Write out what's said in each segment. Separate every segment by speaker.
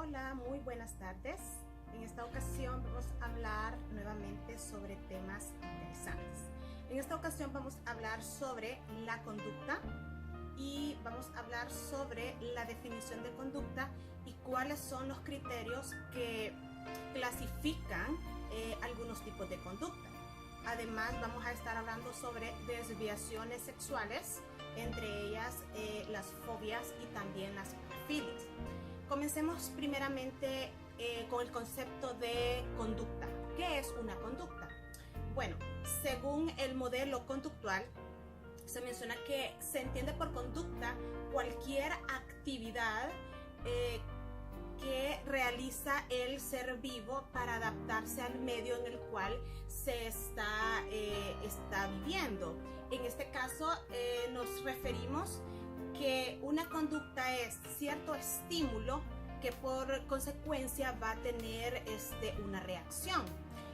Speaker 1: Hola, muy buenas tardes. En esta ocasión vamos a hablar nuevamente sobre temas interesantes. En esta ocasión vamos a hablar sobre la conducta y vamos a hablar sobre la definición de conducta y cuáles son los criterios que clasifican algunos tipos de conducta. Además, vamos a estar hablando sobre desviaciones sexuales, entre ellas las fobias y también las parafilias. Comencemos primeramente con el concepto de conducta. ¿Qué es una conducta? Bueno, según el modelo conductual, se menciona que se entiende por conducta cualquier actividad que realiza el ser vivo para adaptarse al medio en el cual se está viviendo. En este caso nos referimos que una conducta es cierto estímulo que por consecuencia va a tener una reacción.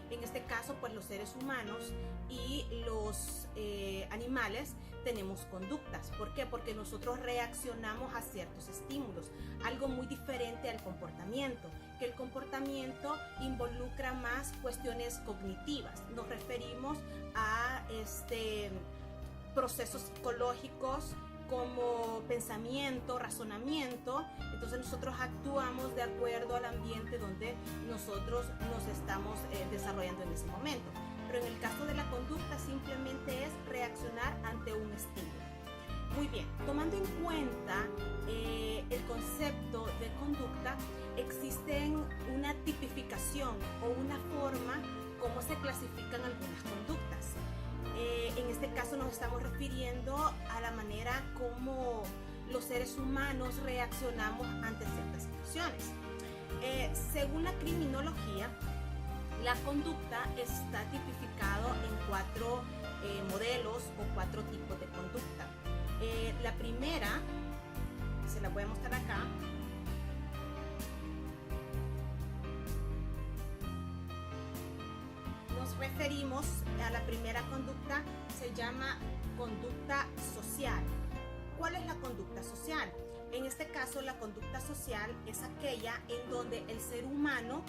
Speaker 1: En este caso, pues los seres humanos y los animales tenemos conductas. ¿Por qué? Porque nosotros reaccionamos a ciertos estímulos. Algo muy diferente al comportamiento, que el comportamiento involucra más cuestiones cognitivas. Nos referimos a procesos psicológicos como pensamiento, razonamiento. Entonces nosotros actuamos de acuerdo al ambiente donde nosotros nos estamos desarrollando en ese momento. Pero en el caso de la conducta simplemente es reaccionar ante un estímulo. Muy bien, tomando en cuenta el concepto de conducta, existe una tipificación o una forma como se clasifican algunas conductas. En este caso nos estamos refiriendo a la manera como los seres humanos reaccionamos ante ciertas situaciones. Según la criminología, la conducta está tipificado en 4 modelos o 4 tipos de conducta. La primera, se la voy a mostrar acá. Nos referimos a la primera conducta, se llama conducta social. ¿Cuál es la conducta social? En este caso, la conducta social es aquella en donde el ser humano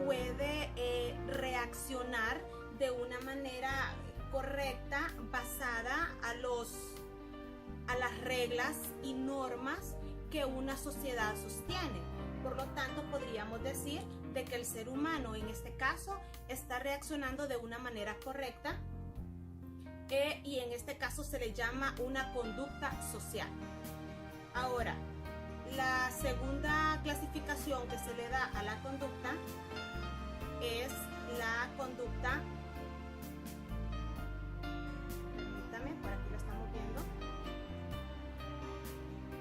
Speaker 1: puede reaccionar de una manera correcta, basada a las reglas y normas que una sociedad sostiene. Por lo tanto, podríamos decir de que el ser humano en este caso está reaccionando de una manera correcta y en este caso se le llama una conducta social. Ahora, la segunda clasificación que se le da a la conducta es la conducta, permítame, por aquí lo estamos viendo.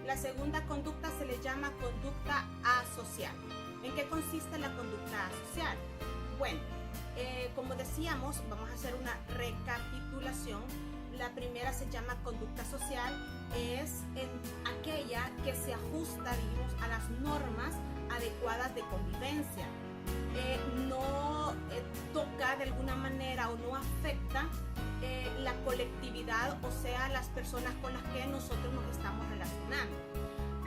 Speaker 1: La segunda conducta se le llama conducta asocial. ¿En qué consiste la conducta asocial? Bueno, como decíamos, vamos a hacer una recapitulación. La primera se llama conducta social, es aquella que se ajusta, digamos, a las normas adecuadas de convivencia. No toca de alguna manera o no afecta la colectividad, o sea, las personas con las que nosotros nos estamos relacionando.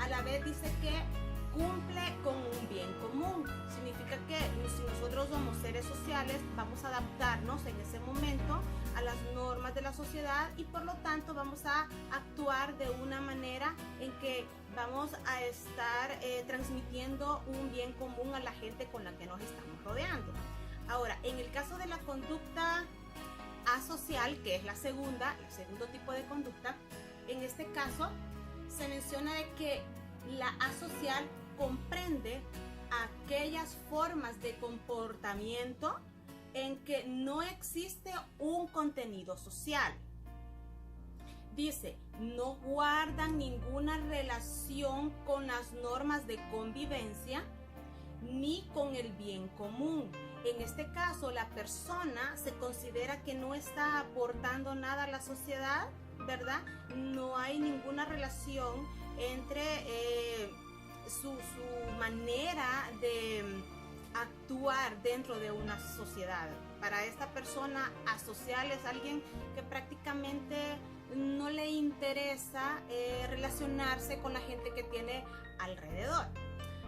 Speaker 1: A la vez dice que cumple con un bien común. Significa que si nosotros somos seres sociales, vamos a adaptarnos en ese momento a las normas de la sociedad y por lo tanto vamos a actuar de una manera en que vamos a estar transmitiendo un bien común a la gente con la que nos estamos rodeando. Ahora, en el caso de la conducta asocial, que es el segundo tipo de conducta, en este caso se menciona de que la asocial comprende aquellas formas de comportamiento en que no existe un contenido social. Dice, no guardan ninguna relación con las normas de convivencia ni con el bien común. En este caso, la persona se considera que no está aportando nada a la sociedad, ¿verdad? No hay ninguna relación entre su manera de actuar dentro de una sociedad. Para esta persona, asocial es alguien que prácticamente no le interesa relacionarse con la gente que tiene alrededor.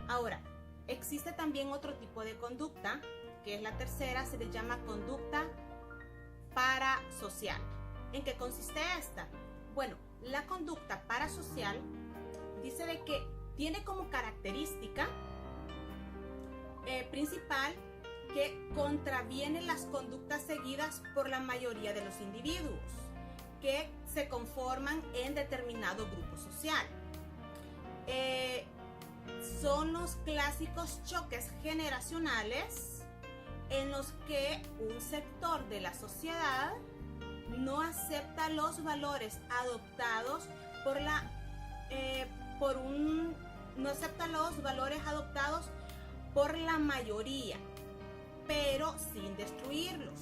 Speaker 1: Ahora, Existe también otro tipo de conducta, que es la tercera, se le llama conducta parasocial. ¿En qué consiste esta? Bueno, la conducta parasocial dice de que tiene como característica principal que contraviene las conductas seguidas por la mayoría de los individuos que se conforman en determinado grupo social. Son los clásicos choques generacionales en los que un sector de la sociedad no acepta los valores adoptados por la mayoría, pero sin destruirlos.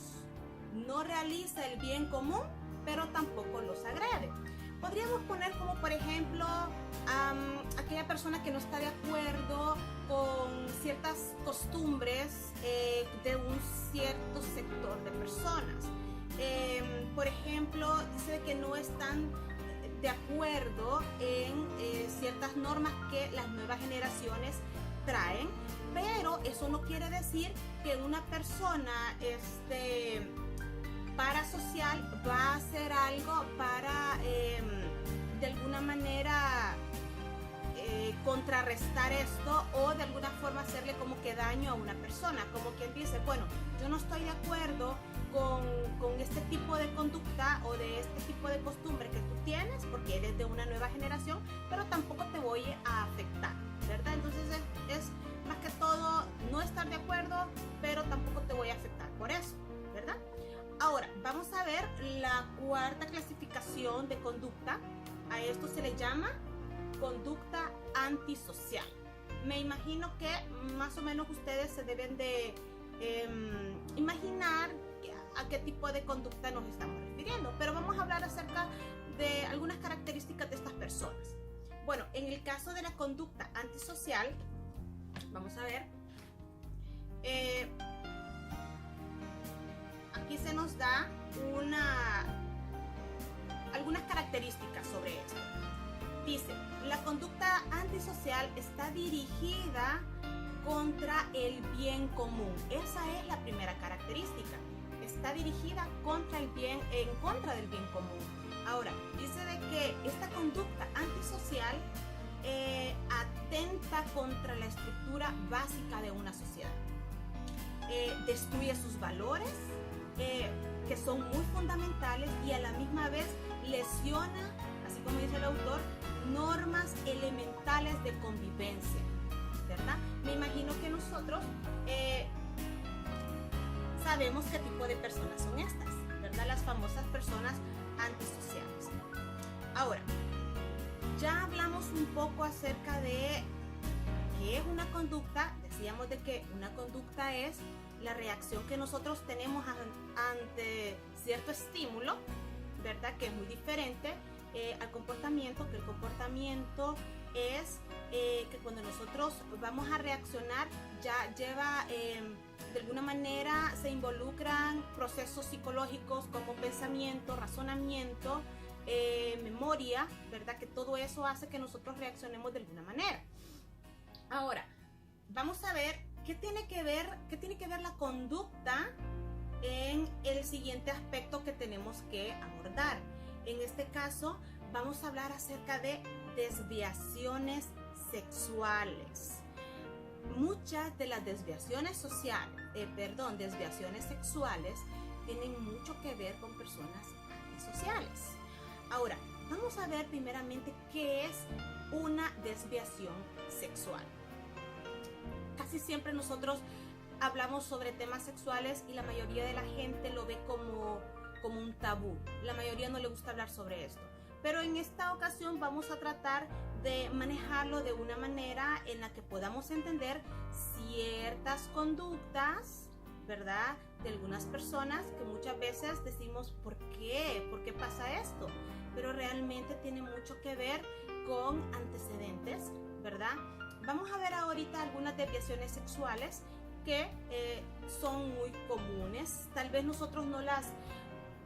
Speaker 1: No realiza el bien común, pero tampoco los agrede. Podríamos poner como por ejemplo aquella persona que no está de acuerdo con ciertas costumbres de un cierto sector de personas. Por ejemplo, dice que no están de acuerdo en ciertas normas que las nuevas generaciones traen, pero eso no quiere decir que una persona parasocial va a hacer algo para de alguna manera contrarrestar esto o de alguna forma hacerle como que daño a una persona, como quien dice, bueno, yo no estoy de acuerdo con este tipo de conducta o de este tipo de costumbre que tú tienes porque eres de una nueva generación, pero tampoco te voy a afectar, ¿verdad? Entonces es más que todo no estar de acuerdo, pero tampoco te voy a afectar por eso, ¿verdad? Ahora, vamos a ver la cuarta clasificación de conducta. A esto se le llama conducta antisocial. Me imagino que más o menos ustedes se deben de imaginar a qué tipo de conducta nos estamos refiriendo, pero vamos a hablar acerca de algunas características de estas personas. Bueno, en el caso de la conducta antisocial, vamos a ver, aquí se nos da algunas características sobre esto. Dice, la conducta antisocial está dirigida contra el bien común. Esa es la primera característica. Está dirigida en contra del bien común. Ahora, dice de que esta conducta antisocial atenta contra la estructura básica de una sociedad. Destruye sus valores, que son muy fundamentales, y a la misma vez lesiona, así como dice el autor, normas elementales de convivencia, ¿verdad? Me imagino que nosotros sabemos qué tipo de personas son estas, ¿verdad? Las famosas personas antisociales. Ahora, ya hablamos un poco acerca de qué es una conducta. Decíamos de que una conducta es la reacción que nosotros tenemos ante cierto estímulo, ¿verdad? Que es muy diferente al comportamiento, que el comportamiento es que cuando nosotros vamos a reaccionar ya lleva de alguna manera se involucran procesos psicológicos como pensamiento, razonamiento, memoria, ¿verdad? Que todo eso hace que nosotros reaccionemos de alguna manera. Ahora, vamos a ver qué tiene que ver la conducta en el siguiente aspecto que tenemos que abordar. En este caso, vamos a hablar acerca de desviaciones sexuales. Muchas de las desviaciones sexuales tienen mucho que ver con personas antisociales. Ahora, vamos a ver primeramente qué es una desviación sexual. Casi siempre nosotros hablamos sobre temas sexuales y la mayoría de la gente lo ve como un tabú. La mayoría no le gusta hablar sobre esto. Pero en esta ocasión vamos a tratar de manejarlo de una manera en la que podamos entender ciertas conductas, ¿verdad? De algunas personas que muchas veces decimos, ¿por qué? ¿Por qué pasa esto? Pero realmente tiene mucho que ver con antecedentes, ¿verdad? Vamos a ver ahorita algunas desviaciones sexuales que son muy comunes. Tal vez nosotros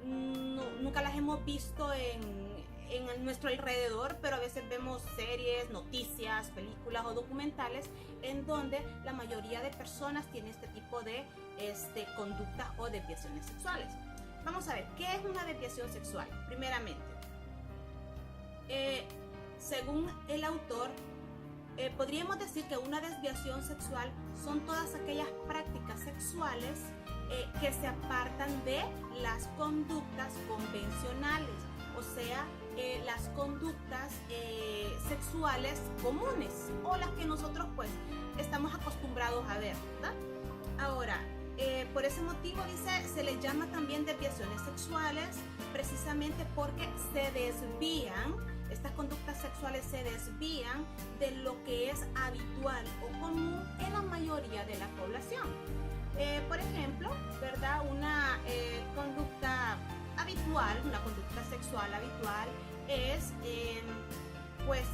Speaker 1: nunca las hemos visto en en nuestro alrededor, pero a veces vemos series, noticias, películas o documentales en donde la mayoría de personas tienen este tipo de conductas o desviaciones sexuales. Vamos a ver, ¿qué es una desviación sexual? Primeramente, según el autor, podríamos decir que una desviación sexual son todas aquellas prácticas sexuales que se apartan de las conductas convencionales, o sea, las conductas sexuales comunes o las que nosotros pues estamos acostumbrados a ver, ¿verdad? Ahora, por ese motivo dice, se les llama también desviaciones sexuales precisamente porque se desvían, estas conductas sexuales se desvían de lo que es habitual o común en la mayoría de la población. Por ejemplo, ¿verdad? Una conducta habitual, una conducta sexual habitual es pues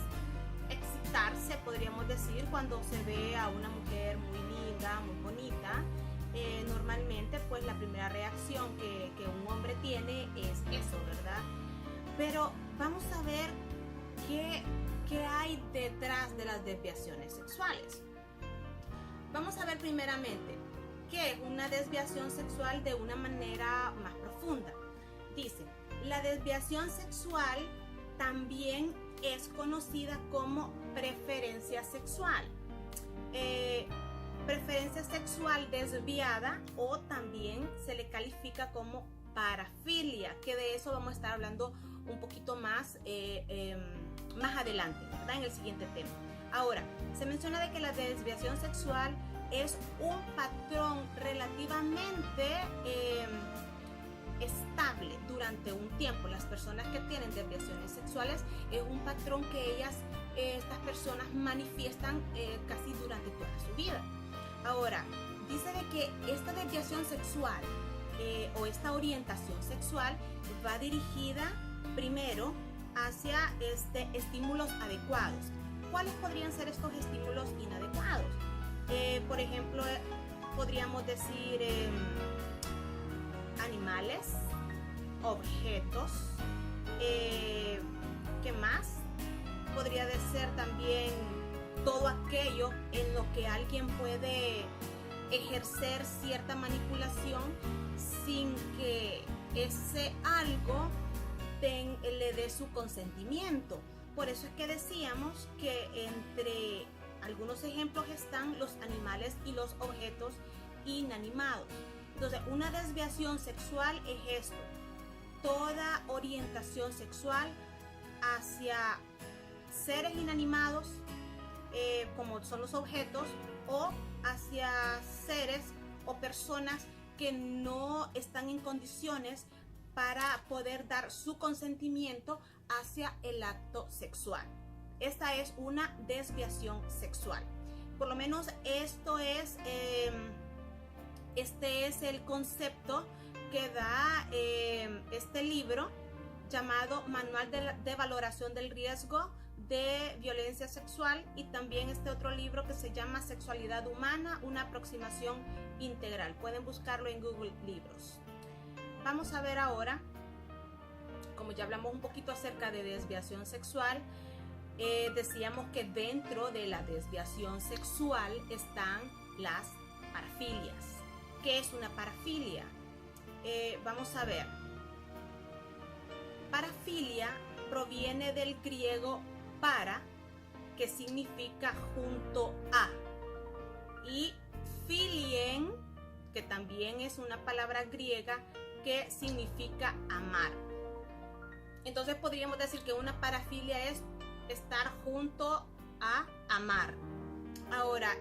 Speaker 1: excitarse, podríamos decir, cuando se ve a una mujer muy linda, muy bonita. Normalmente pues la primera reacción que un hombre tiene es eso, ¿verdad? Pero vamos a ver qué hay detrás de las desviaciones sexuales. Vamos a ver primeramente qué es una desviación sexual de una manera más profunda. Dice, la desviación sexual también es conocida como preferencia sexual. Preferencia sexual desviada, o también se le califica como parafilia, que de eso vamos a estar hablando un poquito más adelante, ¿verdad? En el siguiente tema. Ahora, se menciona de que la desviación sexual es un patrón relativamente estable durante un tiempo. Las personas que tienen desviaciones sexuales es un patrón que estas personas manifiestan casi durante toda su vida. Ahora, dice de que esta desviación sexual o esta orientación sexual va dirigida primero hacia estímulos adecuados. ¿Cuáles podrían ser estos estímulos inadecuados? Por ejemplo, podríamos decir animales, objetos, ¿qué más? Podría ser también todo aquello en lo que alguien puede ejercer cierta manipulación sin que ese algo le dé su consentimiento. Por eso es que decíamos que entre algunos ejemplos están los animales y los objetos inanimados. Entonces, una desviación sexual es esto: toda orientación sexual hacia seres inanimados, como son los objetos, o hacia seres o personas que no están en condiciones para poder dar su consentimiento hacia el acto sexual. Esta es una desviación sexual. Por lo menos este es el concepto que da este libro llamado Manual de Valoración del Riesgo de Violencia Sexual, y también este otro libro que se llama Sexualidad Humana, una aproximación integral. Pueden buscarlo en Google Libros. Vamos a ver ahora, como ya hablamos un poquito acerca de desviación sexual, decíamos que dentro de la desviación sexual están las parafilias. ¿Qué es una parafilia? Vamos a ver. Parafilia proviene del griego para, que significa junto a, y filien, que también es una palabra griega que significa amar. Entonces podríamos decir que una parafilia es estar junto a amar. Ahora,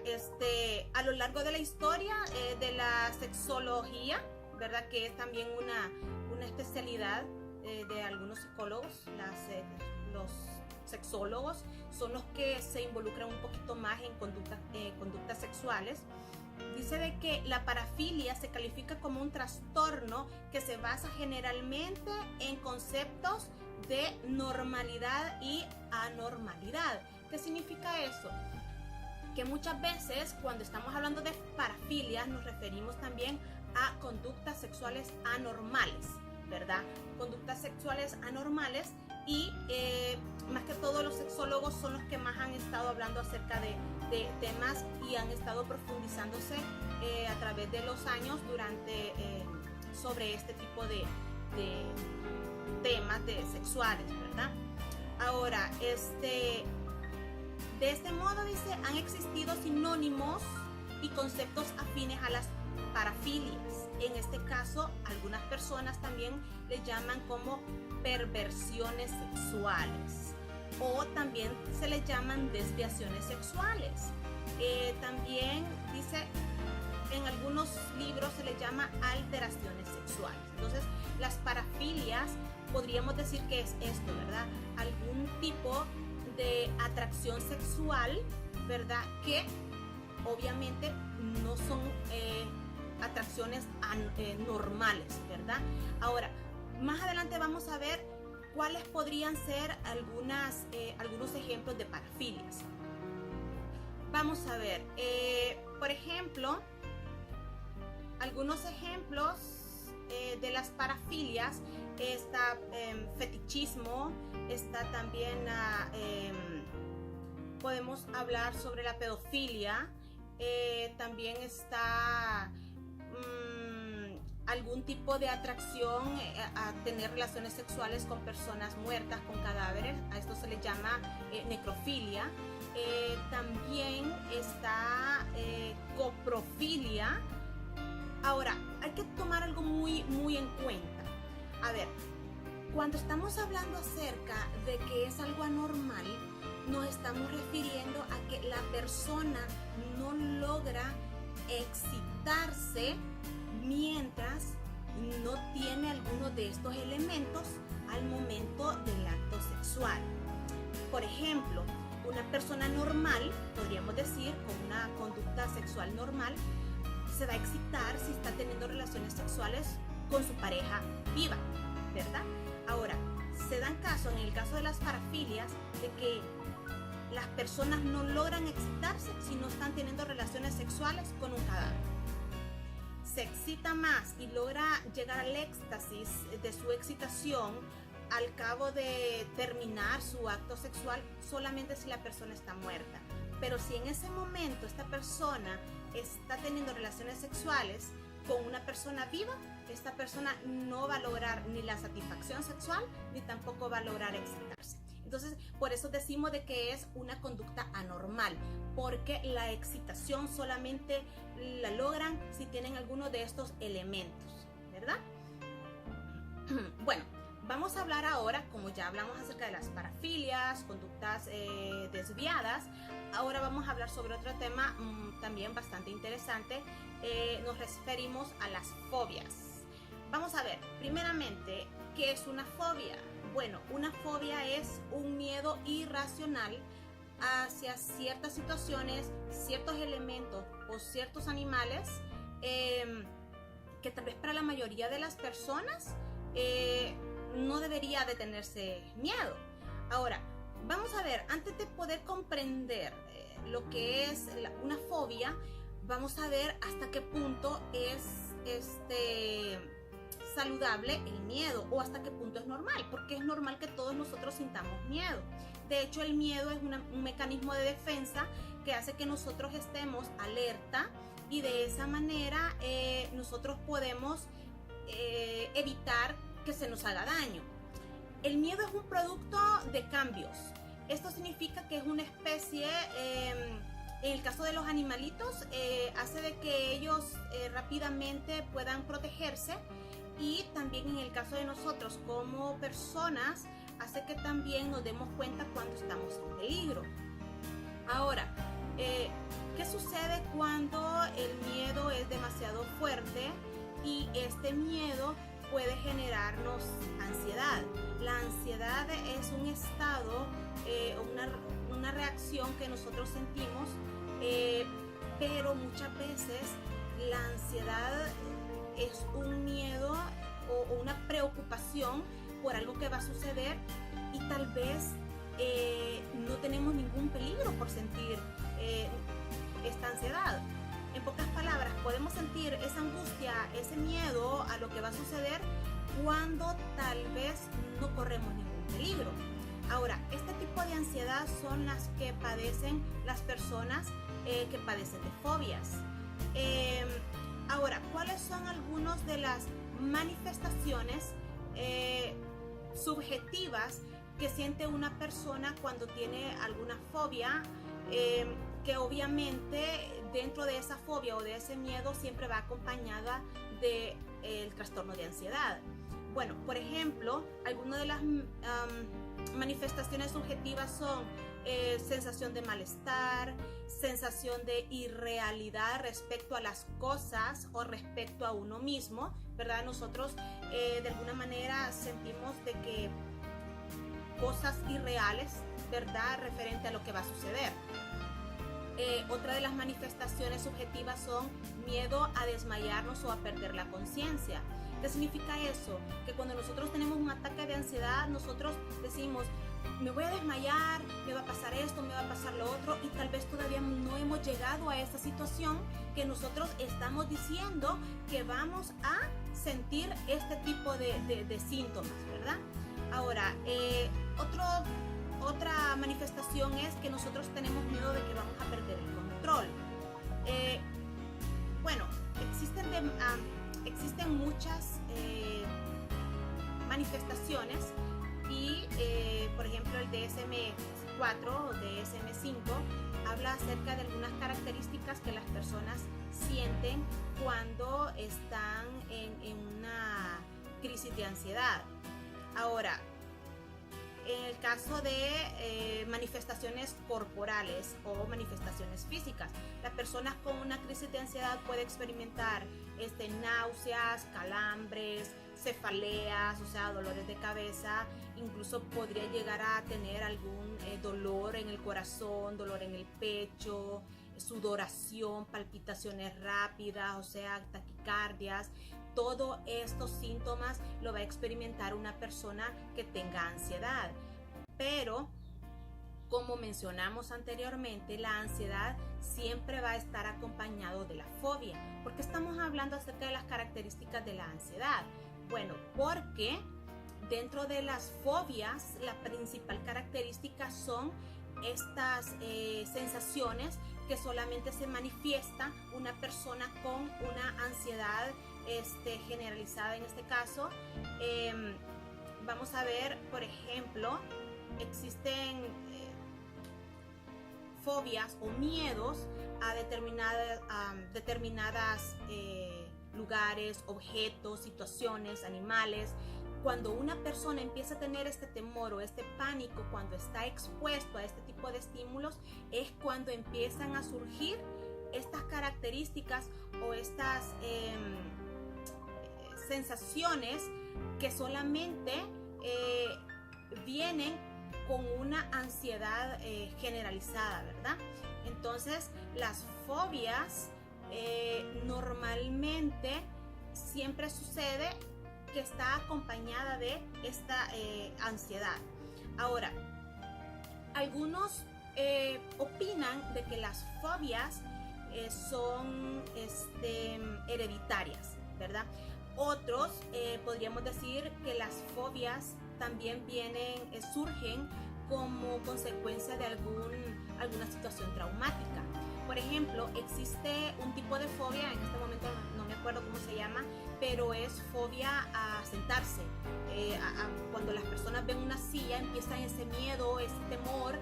Speaker 1: a lo largo de la historia de la sexología, ¿verdad? Que es también una especialidad de algunos psicólogos, los sexólogos son los que se involucran un poquito más en conductas sexuales. Dice de que la parafilia se califica como un trastorno que se basa generalmente en conceptos de normalidad y anormalidad. ¿Qué significa eso? Que muchas veces cuando estamos hablando de parafilia nos referimos también a conductas sexuales anormales, ¿verdad? Conductas sexuales anormales y más que todo los sexólogos son los que más han estado hablando acerca de temas y han estado profundizándose a través de los años sobre este tipo de temas sexuales, ¿verdad? Ahora, de este modo, dice, han existido sinónimos y conceptos afines a las parafilias. En este caso, algunas personas también le llaman como perversiones sexuales, o también se le llaman desviaciones sexuales. También dice, en algunos libros se le llama alteraciones sexuales. Entonces, las parafilias podríamos decir que es esto, ¿verdad? Algún tipo de atracción sexual, ¿verdad? Que obviamente no son atracciones normales, ¿verdad? Ahora, más adelante vamos a ver cuáles podrían ser algunos ejemplos de parafilias. Vamos a ver, por ejemplo, algunos ejemplos de las parafilias. Está fetichismo, está también, podemos hablar sobre la pedofilia, también está algún tipo de atracción a tener relaciones sexuales con personas muertas, con cadáveres, a esto se le llama necrofilia. También está coprofilia. Ahora, hay que tomar algo muy, muy en cuenta. A ver, cuando estamos hablando acerca de que es algo anormal, nos estamos refiriendo a que la persona no logra excitarse mientras no tiene alguno de estos elementos al momento del acto sexual. Por ejemplo, una persona normal, podríamos decir, con una conducta sexual normal, se va a excitar si está teniendo relaciones sexuales con su pareja viva, ¿verdad? Ahora, se dan caso, en el caso de las parafilias, de que las personas no logran excitarse si no están teniendo relaciones sexuales con un cadáver. Se excita más y logra llegar al éxtasis de su excitación al cabo de terminar su acto sexual solamente si la persona está muerta. Pero si en ese momento esta persona está teniendo relaciones sexuales con una persona viva, esta persona no va a lograr ni la satisfacción sexual ni tampoco va a lograr excitarse. Entonces, por eso decimos de que es una conducta anormal, porque la excitación solamente la logran si tienen alguno de estos elementos, ¿verdad? Bueno, vamos a hablar ahora, como ya hablamos acerca de las parafilias, conductas desviadas, ahora vamos a hablar sobre otro tema también bastante interesante. Nos referimos a las fobias. Vamos a ver, primeramente, ¿qué es una fobia? Bueno, una fobia es un miedo irracional hacia ciertas situaciones, ciertos elementos o ciertos animales que tal vez para la mayoría de las personas no debería de tenerse miedo. Ahora, vamos a ver, antes de poder comprender lo que es una fobia, vamos a ver hasta qué punto es saludable el miedo o hasta qué punto es normal, porque es normal que todos nosotros sintamos miedo. De hecho, el miedo es un mecanismo de defensa que hace que nosotros estemos alerta y de esa manera nosotros podemos evitar que se nos haga daño. El miedo es un producto de cambios. Esto significa que es una especie, en el caso de los animalitos, hace de que ellos rápidamente puedan protegerse, y también en el caso de nosotros como personas, hace que también nos demos cuenta cuando estamos en peligro. Ahora, ¿qué sucede cuando el miedo es demasiado fuerte y este miedo puede generarnos ansiedad? La ansiedad es un estado, una reacción que nosotros sentimos, pero muchas veces la ansiedad es un miedo o una preocupación por algo que va a suceder y tal vez no tenemos ningún peligro por sentir esta ansiedad. En pocas palabras, podemos sentir esa angustia, ese miedo a lo que va a suceder cuando tal vez no corremos ningún peligro. Ahora, este tipo de ansiedad son las que padecen las personas que padecen de fobias. Ahora, ¿cuáles son algunas de las manifestaciones subjetivas que siente una persona cuando tiene alguna fobia? Que obviamente dentro de esa fobia o de ese miedo siempre va acompañada del trastorno de ansiedad. Bueno, por ejemplo, algunas de las manifestaciones subjetivas son sensación de malestar, sensación de irrealidad respecto a las cosas o respecto a uno mismo, ¿verdad? Nosotros de alguna manera sentimos de que cosas irreales, ¿verdad? Referente a lo que va a suceder. Otra de las manifestaciones subjetivas son miedo a desmayarnos o a perder la conciencia. ¿Qué significa eso? Que cuando nosotros tenemos un ataque de ansiedad, nosotros decimos, me voy a desmayar, me va a pasar esto, me va a pasar lo otro, y tal vez todavía no hemos llegado a esa situación que nosotros estamos diciendo que vamos a sentir este tipo de síntomas, ¿verdad? Ahora, otra manifestación es que nosotros tenemos miedo de que vamos a perder el control. Bueno, existen muchas manifestaciones y, por ejemplo, el DSM-4 o DSM-5 habla acerca de algunas características que las personas sienten cuando están en una crisis de ansiedad. Ahora, en el caso de manifestaciones corporales o manifestaciones físicas, las personas con una crisis de ansiedad pueden experimentar náuseas, calambres, cefaleas, o sea, dolores de cabeza, incluso podría llegar a tener algún dolor en el corazón, dolor en el pecho, sudoración, palpitaciones rápidas, o sea, taquicardias. Todos estos síntomas lo va a experimentar una persona que tenga ansiedad. Pero, como mencionamos anteriormente, la ansiedad siempre va a estar acompañado de la fobia. ¿Por qué estamos hablando acerca de las características de la ansiedad? Bueno, porque dentro de las fobias, la principal característica son estas sensaciones que solamente se manifiesta una persona con una ansiedad generalizada. En este caso, vamos a ver, por ejemplo, existen fobias o miedos a determinadas lugares, objetos, situaciones, animales. Cuando una persona empieza a tener este temor o este pánico cuando está expuesto a este tipo de estímulos, es cuando empiezan a surgir estas características o estas sensaciones que solamente vienen con una ansiedad generalizada, ¿verdad? Entonces, las fobias normalmente siempre sucede que está acompañada de esta ansiedad. Ahora, algunos opinan de que las fobias son hereditarias, ¿verdad? Otros podríamos decir que las fobias también surgen como consecuencia de alguna situación traumática. Por ejemplo, existe un tipo de fobia, en este momento no me acuerdo cómo se llama, pero es fobia a sentarse. Cuando las personas ven una silla, empiezan ese miedo, ese temor,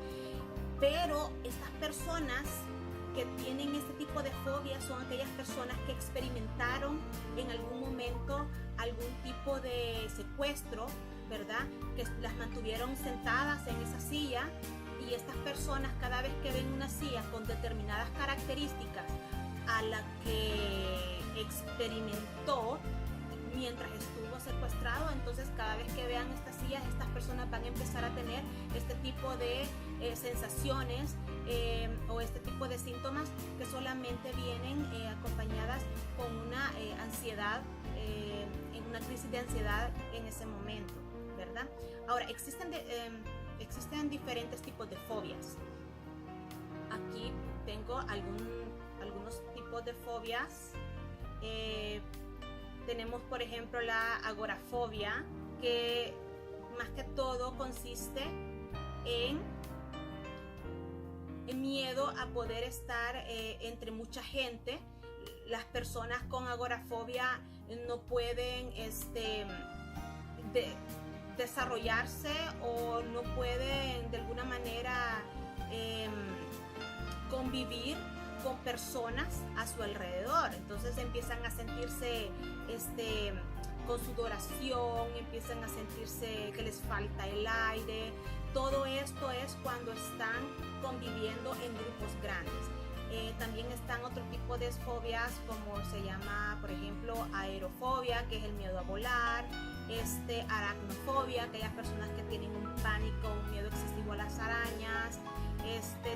Speaker 1: pero estas personas que tienen este tipo de fobia son aquellas personas que experimentaron en algún momento algún tipo de secuestro, ¿verdad? Que las mantuvieron sentadas en esa silla, y estas personas, cada vez que ven una silla con determinadas características a la que experimentó mientras estuvo secuestrado, entonces cada vez que vean estas sillas, estas personas van a empezar a tener este tipo de sensaciones o este tipo de síntomas que solamente vienen acompañadas con una ansiedad, en una crisis de ansiedad en ese momento, ¿verdad? Ahora, existen diferentes tipos de fobias. Aquí tengo algunos tipos de fobias. Tenemos, por ejemplo, la agorafobia, que más que todo consiste en miedo a poder estar entre mucha gente. Las personas con agorafobia no pueden desarrollarse o no pueden de alguna manera convivir con personas a su alrededor. Entonces empiezan a sentirse con sudoración, empiezan a sentirse que les falta el aire. Todo esto es cuando están conviviendo en grupos grandes. También están otro tipo de fobias, como se llama, por ejemplo, aerofobia, que es el miedo a volar, aracnofobia, aquellas personas que tienen un pánico, un miedo excesivo a las arañas.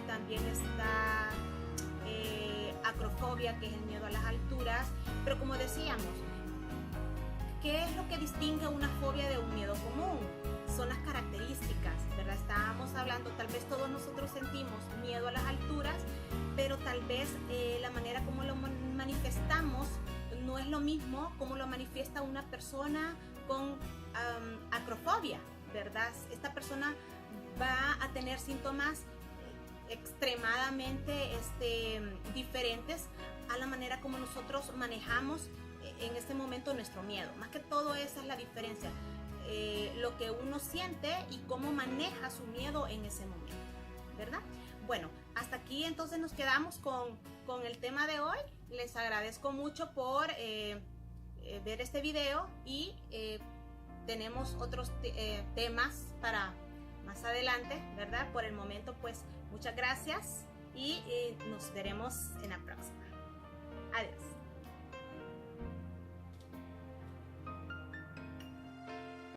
Speaker 1: También está acrofobia, que es el miedo a las alturas. Pero como decíamos, ¿qué es lo que distingue una fobia de un miedo común? Son las características, ¿verdad? Estábamos hablando, tal vez todos nosotros sentimos miedo a las alturas, pero tal vez la manera como lo manifestamos no es lo mismo como lo manifiesta una persona con acrofobia, ¿verdad? Esta persona va a tener síntomas extremadamente diferentes a la manera como nosotros manejamos en este momento nuestro miedo. Más que todo esa es la diferencia, lo que uno siente y cómo maneja su miedo en ese momento, ¿verdad? Bueno, hasta aquí entonces nos quedamos con el tema de hoy. Les agradezco mucho por ver este video y tenemos otros temas para más adelante, ¿verdad? Por el momento, pues, muchas gracias y nos veremos en la próxima. Adiós.